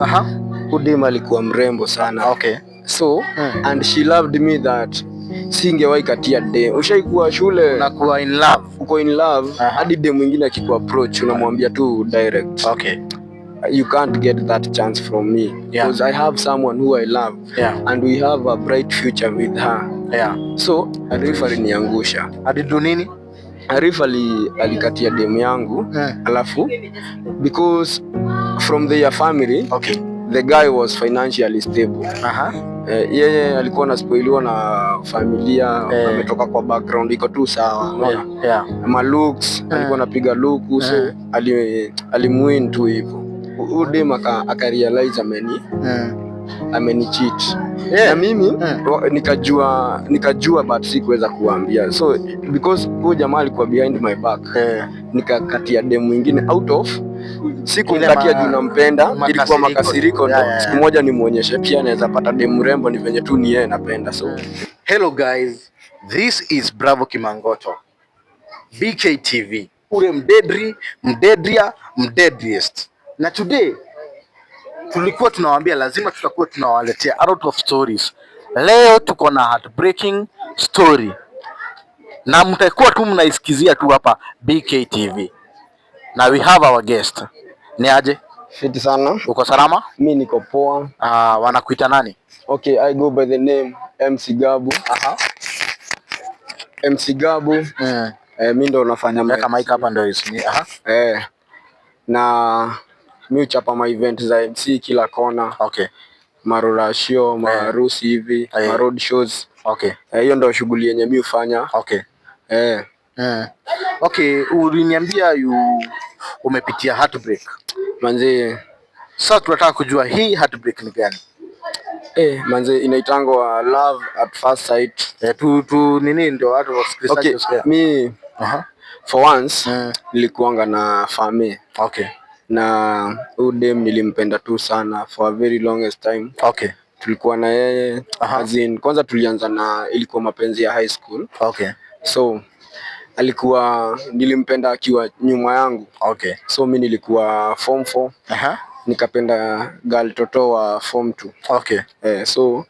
Aha. Udem alikuwa mrembo sana. Okay. So and she loved me that singewahi katia dem. Ushaikuwa shule unakuwa in love, uko in love hadi dem mwingine akikuwa approach unamwambia tu direct. Okay. You can't get that chance from me because I have someone who I love and we have a bright future with her. So Arif aliniangusha. Alidu nini? Arif alikatia dem yangu alafu because from their family the guy was financially stable. Yeye alikuwa anaspoiliwa na familia, ametoka kwa background iko tu sawa, unaona? Ma looks alikuwa anapiga luku, so alimuin tu hivyo. Udem akarealize ameni cheat. Na mimi nikajua but sikuweza kuambia. So because huyo jamaa alikuwa behind my back, nikakatia dem mwingine out of sikumkatia juu nampenda, ilikuwa makasiriko ndo siku moja nimuonyeshe pia naweza pata dem mrembo, ni venye tu ni yeye napenda. So hello guys, this is Bravo Kimangoto, BKTV, ule mdedriest. Na today tulikuwa tunawaambia lazima tutakuwa tunawaletea a lot of stories. Leo tuko na heartbreaking story na mtakuwa tu mnaisikizia tu hapa BKTV. Na we have our guest. Ni aje? Fiti sana. Uko salama? Mimi niko poa. Wanakuita nani? Okay, I go by the name MC Gabu. MC Gabu. Mimi ndo nafanya kama mic hapa ndo hizi. Na mimi uchapa ma event za MC kila kona. Okay. Marorashio, maharusi hivi, ma road shows. Okay. Hiyo ndo shughuli yenye mimi hufanya. Okay. Okay, uliniambia umepitia heartbreak. Manze, sasa tunataka kujua hii heartbreak ni gani? Manze inaitangwa love at first sight. Nini ndio watu wasikilizaji wasikia. Mimi for once nilikuanga na family. Okay. Na udem nilimpenda tu sana for a very longest time. Okay. Tulikuwa na yeye kwanza tulianza na ilikuwa mapenzi ya high school. Okay. So nilimpenda akiwa nyuma yangu. Okay. So mimi nilikuwa form 4. Nikapenda girl toto wa form 2. Okay. So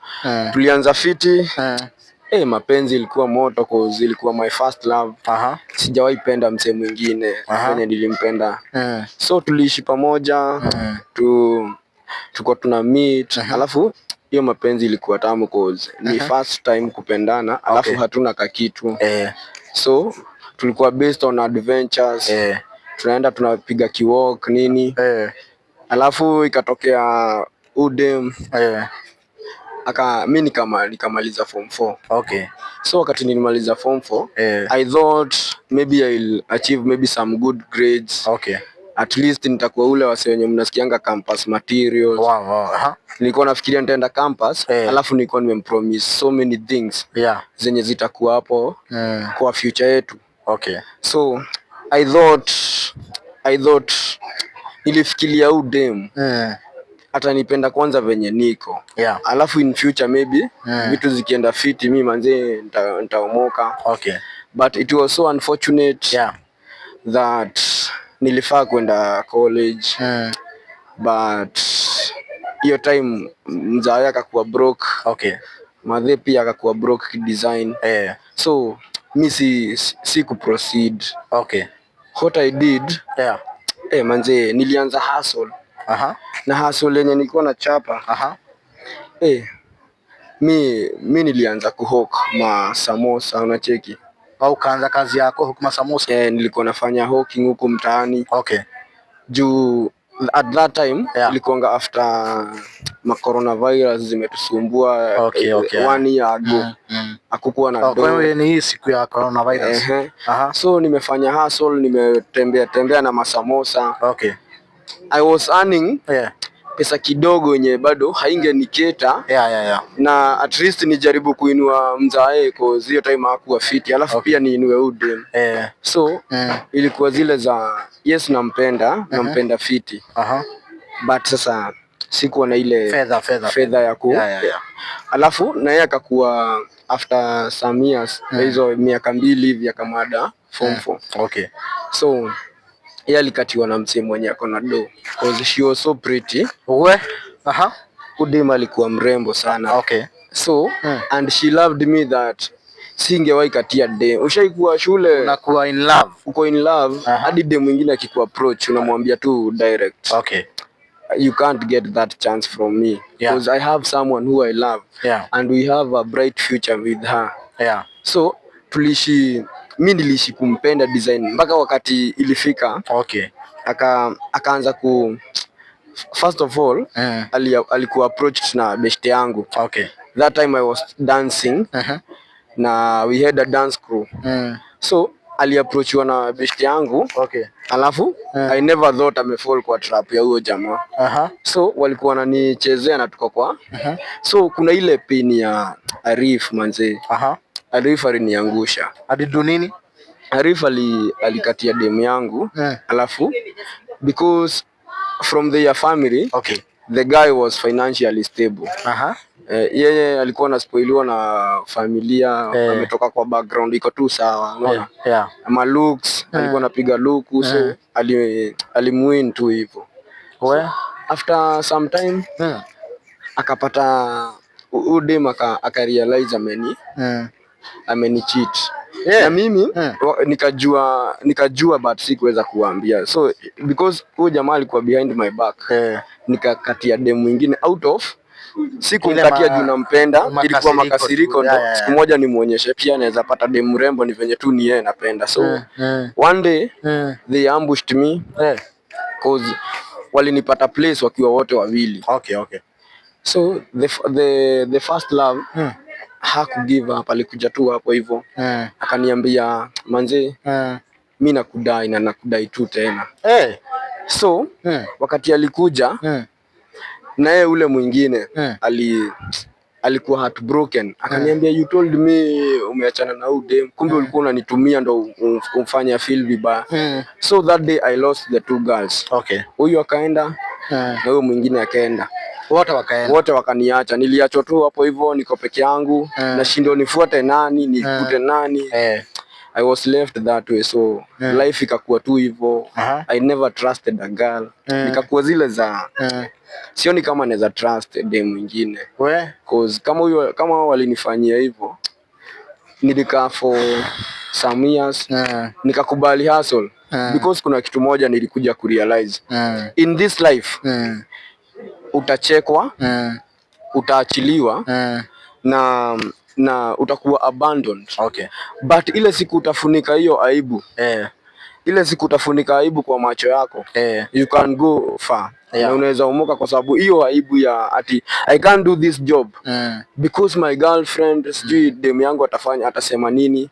tulianza fiti. Mapenzi ilikuwa moto cause ilikuwa my first love. Sijawahi penda mse mwingine mwenye nilimpenda. So tuliishi pamoja, tuko tuna meet, alafu hiyo mapenzi ilikuwa tamu cause ni first time kupendana, alafu hatuna kakitu. So tulikuwa based on adventures. Tunaenda tunapiga kiwalk nini. Alafu ikatokea udem. Mimi nikamaliza form 4. Okay. So wakati nilimaliza form 4, I thought maybe I'll achieve maybe some good grades. Okay. At least nitakuwa ule wase wenye mnasikianga campus materials. Wow. Nilikuwa nafikiria nitaenda campus, alafu nilikuwa nimempromise so many things zenye zitakuwa hapo kwa future yetu. Okay. So I thought nilifikiria udem atanipenda kwanza venye niko. Alafu in future maybe vitu zikienda fiti mimi manze nitaomoka. Okay. But it was so unfortunate that nilifaa kwenda college. But hiyo time mzae akakuwa broke. Okay. Madhe pia akakuwa broke design. So mimi si kuproceed. Okay. What I did manze nilianza hustle. Na hustle yenye nilikuwa na chapa. Mimi nilianza kuhawk masamosa, unacheki. Au kaanza kazi yako huko masamosa? Nilikuwa nafanya hawking huko mtaani. Okay. Juu at that time ilikuanga after coronavirus zimetusumbua. Okay. 1 year ago. Hakukuwa na kwa hiyo ni hii siku ya coronavirus. So nimefanya hustle, nimetembea na masamosa. Okay. I was earning pesa kidogo yenye bado haingeniketa. Na at least nijaribu kuinua mzae cause hiyo time hakuwa fiti. Alafu pia niinue udem. So ilikuwa zile za yes nampenda fiti. But sasa sikuwa na ile fedha ya alafu na yeye akakuwa after some years hizo miaka 2 hivi akamada form 4. Okay. So yeye alikatiwa na msee mwenye ako na do because she was so pretty. We Udem alikuwa mrembo sana. Okay. So and she loved me that singewahi katia dem. Ushaikuwa shule unakuwa in love, uko in love hadi dem mwingine akiku approach unamwambia tu direct. Okay. You can't get that chance from me because I have someone who I love and we have a bright future with her. So mimi niliishi kumpenda design mpaka wakati ilifika. Okay. Akaanza ku first of all alikuwa approached na best yangu. Okay. That time I was dancing na we had a dance crew. So aliapproachwa na best yangu. Okay. Alafu I never thought amefall kwa trap ya huyo jamaa. So walikuwa wananichezea na tuko kwa. So kuna ile pin ya Arif manze. Arif aliniangusha. Alidu nini? Arif alikatia demu yangu. Alafu because from their family, the guy was financially stable. Yeye alikuwa anaspoiliwa na familia, ametoka kwa background iko tu sawa, unaona? Ama looks, alikuwa anapiga look, so alimuin tu hivyo. After some time akapata udem akarealize ameni cheat. Na mimi nikajua but sikuweza kuambia. So because huyo jamaa alikuwa behind my back, nikakatia dem mwingine out of sikumkatia juu nampenda, ilikuwa makasiriko ndo siku moja nimuonyeshe pia naweza pata dem mrembo ni venye tu ni yeye napenda. So one day they ambushed me cause walinipata place wakiwa wote wawili. Okay. So the first love haku give up, alikuja tu hapo hivyo akaniambia manze mimi nakudai na nakudai tu tena. So wakati alikuja na yeye ule mwingine alikuwa heartbroken, akaniambia you told me umeachana na huyu dem, kumbe ulikuwa unanitumia ndo umfanye feel vibaya. So that day I lost the two girls. Okay. Huyu akaenda na huyo mwingine akaenda. Wote wakaniacha, niliachwa tu hapo hivyo, niko peke yangu na shindo nifuate nani nikute nani. I was left that way, so life ikakuwa tu hivyo. I never trusted a girl. Nikakuwa zile za sioni kama naweza trust dem mwingine. Cause kama walinifanyia hivyo nilikaa for some years nikakubali hustle because kuna kitu moja nilikuja kurealize in this life utachekwa, utaachiliwa na utakuwa abandoned. Okay. But ile siku utafunika hiyo aibu, ile siku utafunika aibu kwa macho yako, you can go far. Na unaweza umoka kwa sababu hiyo aibu ya ati I can't do this job because my girlfriend sijui dem yangu atasema nini.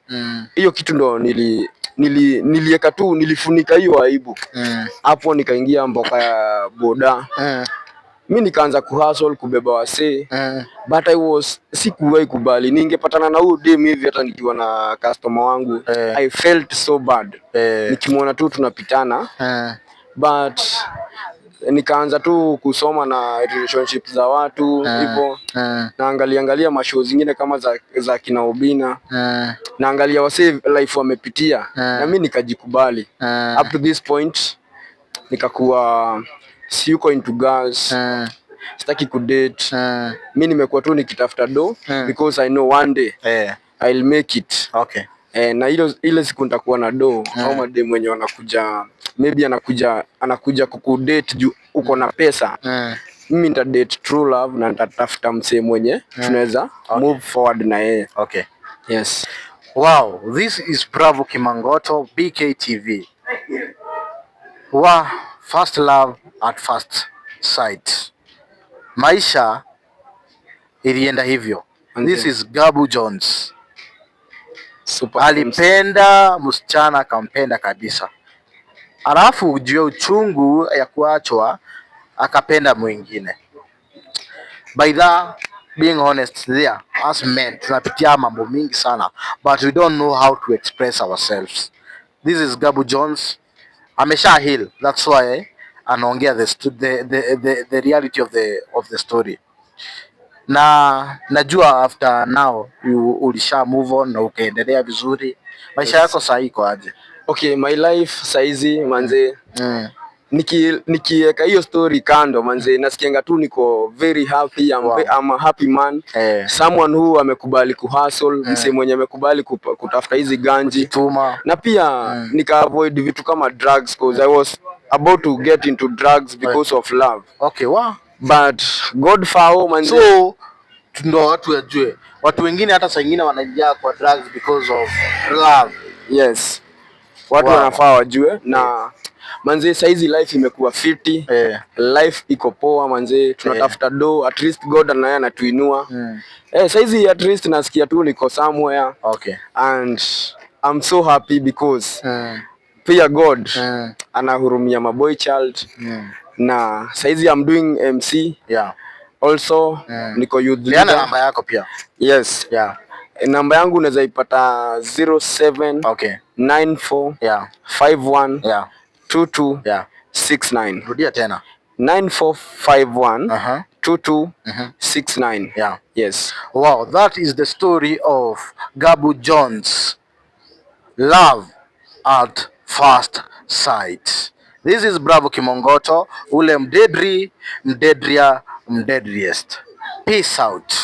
Hiyo kitu ndo nilieka tu, nilifunika hiyo aibu. Hapo nikaingia mboka ya boda. Mimi nikaanza kuhustle kubeba wasee but sikuwahi kubali ningepatana na huyo dem hivi hata nikiwa na customer wangu. I felt so bad nikimwona tu tunapitana but nikaanza tu kusoma na relationship za watu hivyo, naangalia mashow zingine kama za kina Obina, naangalia wasee life wamepitia na mimi nikajikubali. Up to this point nikakuwa siyuko into girls, sitaki kudate. Mimi nimekuwa tu nikitafuta do because I know one day I'll make it. Okay. Na ile siku nitakuwa na do au madem wenye wanakuja maybe anakuja kukudate juu uko na pesa. Mimi nita date true love na nitatafuta msee mwenye tunaweza move forward na yeye. Okay. Yes. Wow, this is Bravo Kimangoto, BKTV. First love at first sight. Maisha ilienda hivyo. This is Gabu Jones. Super. Alipenda msichana akampenda kabisa. Alafu ujue uchungu ya kuachwa akapenda mwingine. By that being honest there, as men tunapitia mambo mingi sana but we don't know how to express ourselves. This is Gabu Jones. Amesha heal. That's why anaongea the reality of the story. Na najua after now ulisha move on na ukaendelea vizuri. Maisha yako sasa iko aje? Okay, my life saizi manze. Nikiweka hiyo story kando manze, nasikianga tu niko very happy. I'm a happy man. Someone who amekubali kuhustle, msee mwenye amekubali kutafuta hizi ganji Tuma. Na pia nika avoid vitu kama drugs because I was about to get into drugs because of love. Okay, wow. But God found manze. So ndo watu wajue, watu wengine hata saa nyingine wanaingia kwa drugs because of love. Yes, watu wanafaa wajue. Na manze saizi life imekuwa fiti. Life iko poa manze, tunatafuta do, at least God anaye anatuinua. Saizi at least nasikia tu niko somewhere. Okay. And I'm so happy because pia God anahurumia maboy child. Na saizi I'm doing MC. Also niko youth leader. Yana namba yako pia? Yes. Namba yangu unaweza ipata 07 Okay. 94 51 22 69. Rudia tena. 9451 2269. Yes. Wow, that is the story of Gabu Jones. Love at first sight. This is Bravo Kimongoto, ule mdedri, mdedria, mdedriest. Peace out.